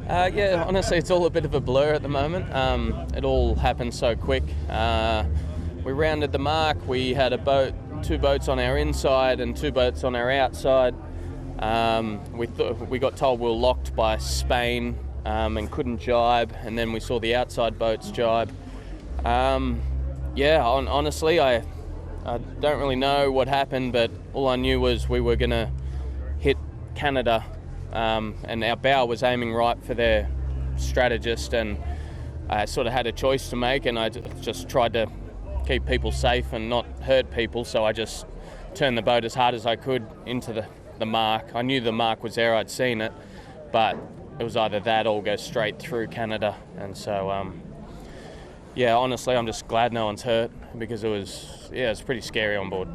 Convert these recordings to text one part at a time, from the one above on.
Yeah, honestly, it's all a bit of a blur at the moment. It all happened so quick. We rounded the mark. We had two boats on our inside and 2 boats on our outside. We got told we were locked by Spain and couldn't jibe, and then we saw the outside boats jibe. Honestly, I don't really know what happened, but all I knew was we were going to hit Canada, and our bow was aiming right for their strategist, and I sort of had a choice to make, and I just tried to keep people safe and not hurt people, so I just turned the boat as hard as I could into the mark. I knew the mark was there, I'd seen it, but it was either that or go straight through Canada. And so honestly, I'm just glad no one's hurt, because it was pretty scary on board.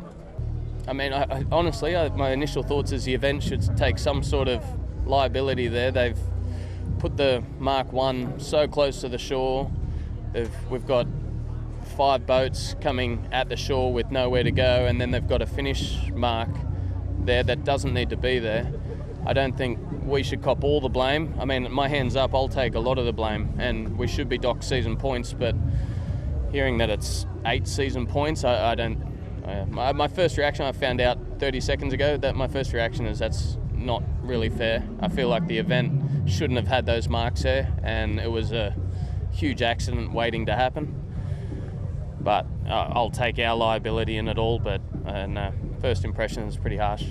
I mean, honestly, my initial thoughts is the event should take some sort of liability there. They've put the Mark 1 so close to the shore. We've got 5 boats coming at the shore with nowhere to go, and then they've got a finish mark there that doesn't need to be there. I don't think we should cop all the blame. I mean, my hand's up, I'll take a lot of the blame, and we should be docked season points, but hearing that it's 8 season points, I don't... my first reaction, I found out 30 seconds ago, that my first reaction is that's not really fair. I feel like the event shouldn't have had those marks there, and it was a huge accident waiting to happen. But I'll take our liability in it all, but no, first impression is pretty harsh.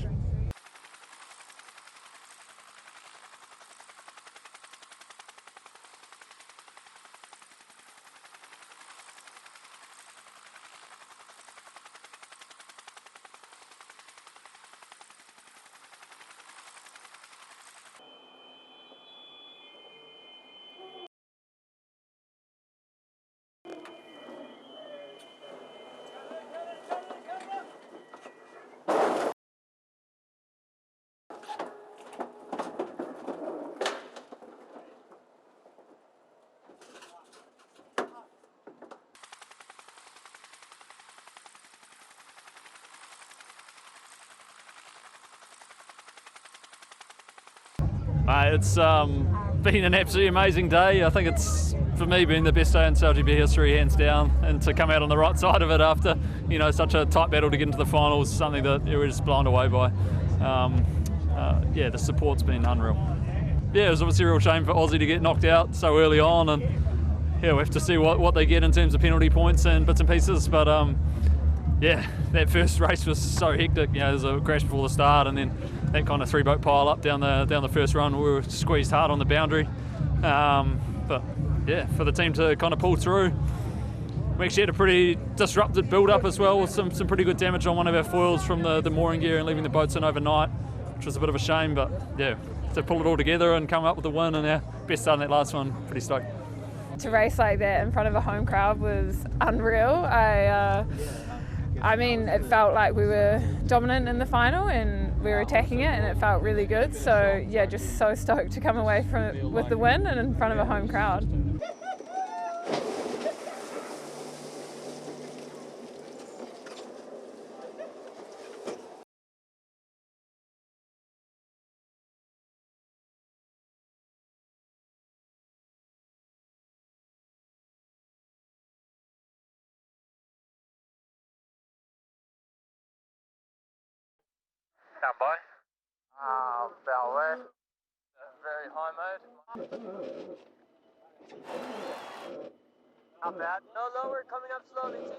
It's been an absolutely amazing day. I think it's, for me, been the best day in SailGP history, hands down, and to come out on the right side of it after, such a tight battle to get into the finals, something that we were just blown away by. The support's been unreal. Yeah, it was obviously a real shame for Aussie to get knocked out so early on, and we have to see what they get in terms of penalty points and bits and pieces, but that first race was so hectic. There was a crash before the start, and then that kind of 3-boat pile up down the first run. We were squeezed hard on the boundary, but for the team to kind of pull through. We actually had a pretty disrupted build-up as well, with some pretty good damage on one of our foils from the mooring gear and leaving the boats in overnight, which was a bit of a shame, but to pull it all together and come up with a win and our best start in that last one, pretty stoked. To race like that in front of a home crowd was unreal. I mean, it felt like we were dominant in the final and we were attacking it, and it felt really good. So just so stoked to come away from it with the win and in front of a home crowd. Out by? Bow west. Very high mode. Not bad. No lower, coming up slowly, see?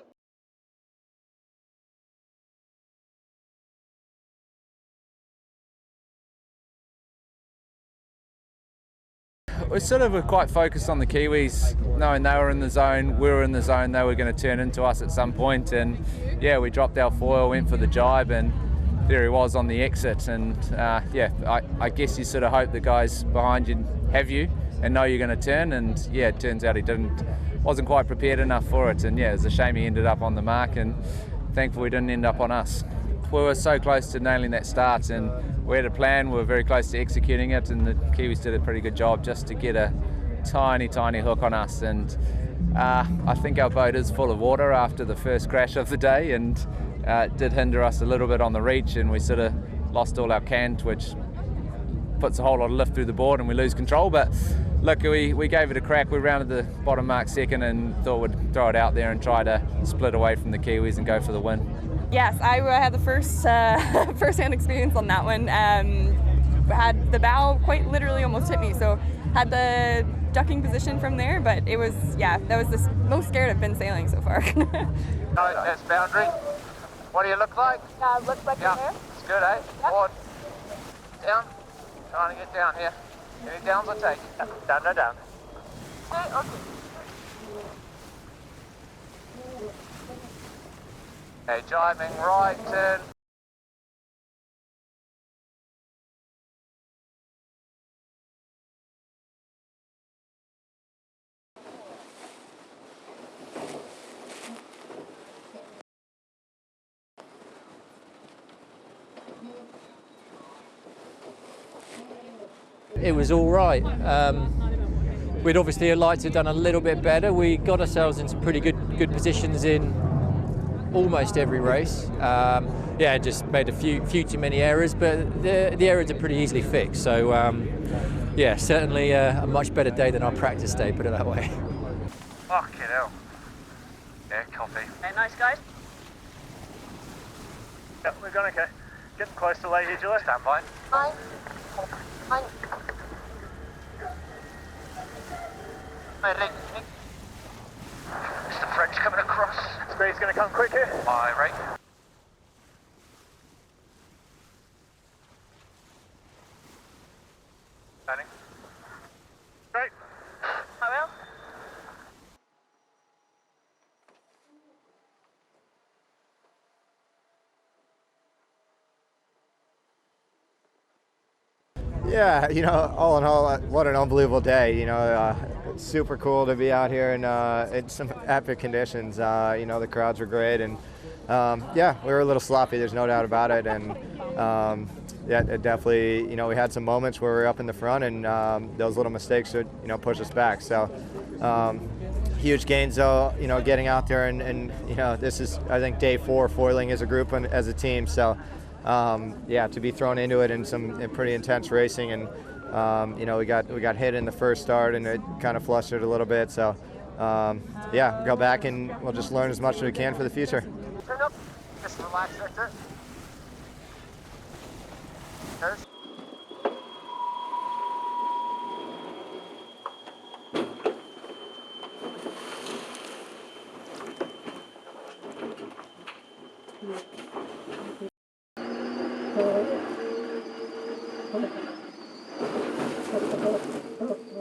We sort of were quite focused on the Kiwis, knowing they were in the zone, we were in the zone, they were going to turn into us at some point, and we dropped our foil, went for the jibe, and there he was on the exit. And I guess you sort of hope the guys behind you have you and know you're going to turn, and it turns out he wasn't quite prepared enough for it, and it's a shame he ended up on the mark, and thankfully he didn't end up on us. We were so close to nailing that start, and we had a plan, we were very close to executing it, and the Kiwis did a pretty good job just to get a tiny hook on us. And I think our boat is full of water after the first crash of the day, and it did hinder us a little bit on the reach, and we sort of lost all our cant, which puts a whole lot of lift through the board and we lose control. But look, we gave it a crack. We rounded the bottom mark second and thought we'd throw it out there and try to split away from the Kiwis and go for the win. Yes, I had the first-hand experience on that one. Had the bow quite literally almost hit me, so had the ducking position from there, but it was, yeah, that was the most scared I've been sailing so far. That's boundary. What do you look like? Looks like yeah, it's good, eh? Yep. Forward. Down. Trying to get down here. Any downs or take? Down, no down. Okay. Okay, jibing right, turn. It was all right. We'd obviously liked to have done a little bit better. We got ourselves in some pretty good positions in almost every race. Yeah, just made a few too many errors, but the errors are pretty easily fixed. So yeah, certainly a much better day than our practice day, put it that way. Fucking hell. Yeah, coffee. Hey, nice guys. Yep, we're going okay. Getting close to lay here, Julie. Stand by. Fine. It's the French coming across. Speed's going to come quick here. Aye, right. Standing. Great. I will. Yeah, you know, all in all, what an unbelievable day. You know, it's super cool to be out here in some epic conditions. You know, the crowds were great, and yeah, we were a little sloppy. There's no doubt about it, and yeah, it definitely. You know, we had some moments where we were up in the front, and those little mistakes would, you know, push us back. So. Huge gains, though. You know, getting out there and you know, this is, I think, day 4 foiling as a group and as a team. So. Yeah, to be thrown into it in some pretty intense racing, and you know, we got hit in the first start, and it kind of flustered a little bit. So yeah, we'll go back and we'll just learn as much as we can for the future. Turn up. Just relax, Victor. There's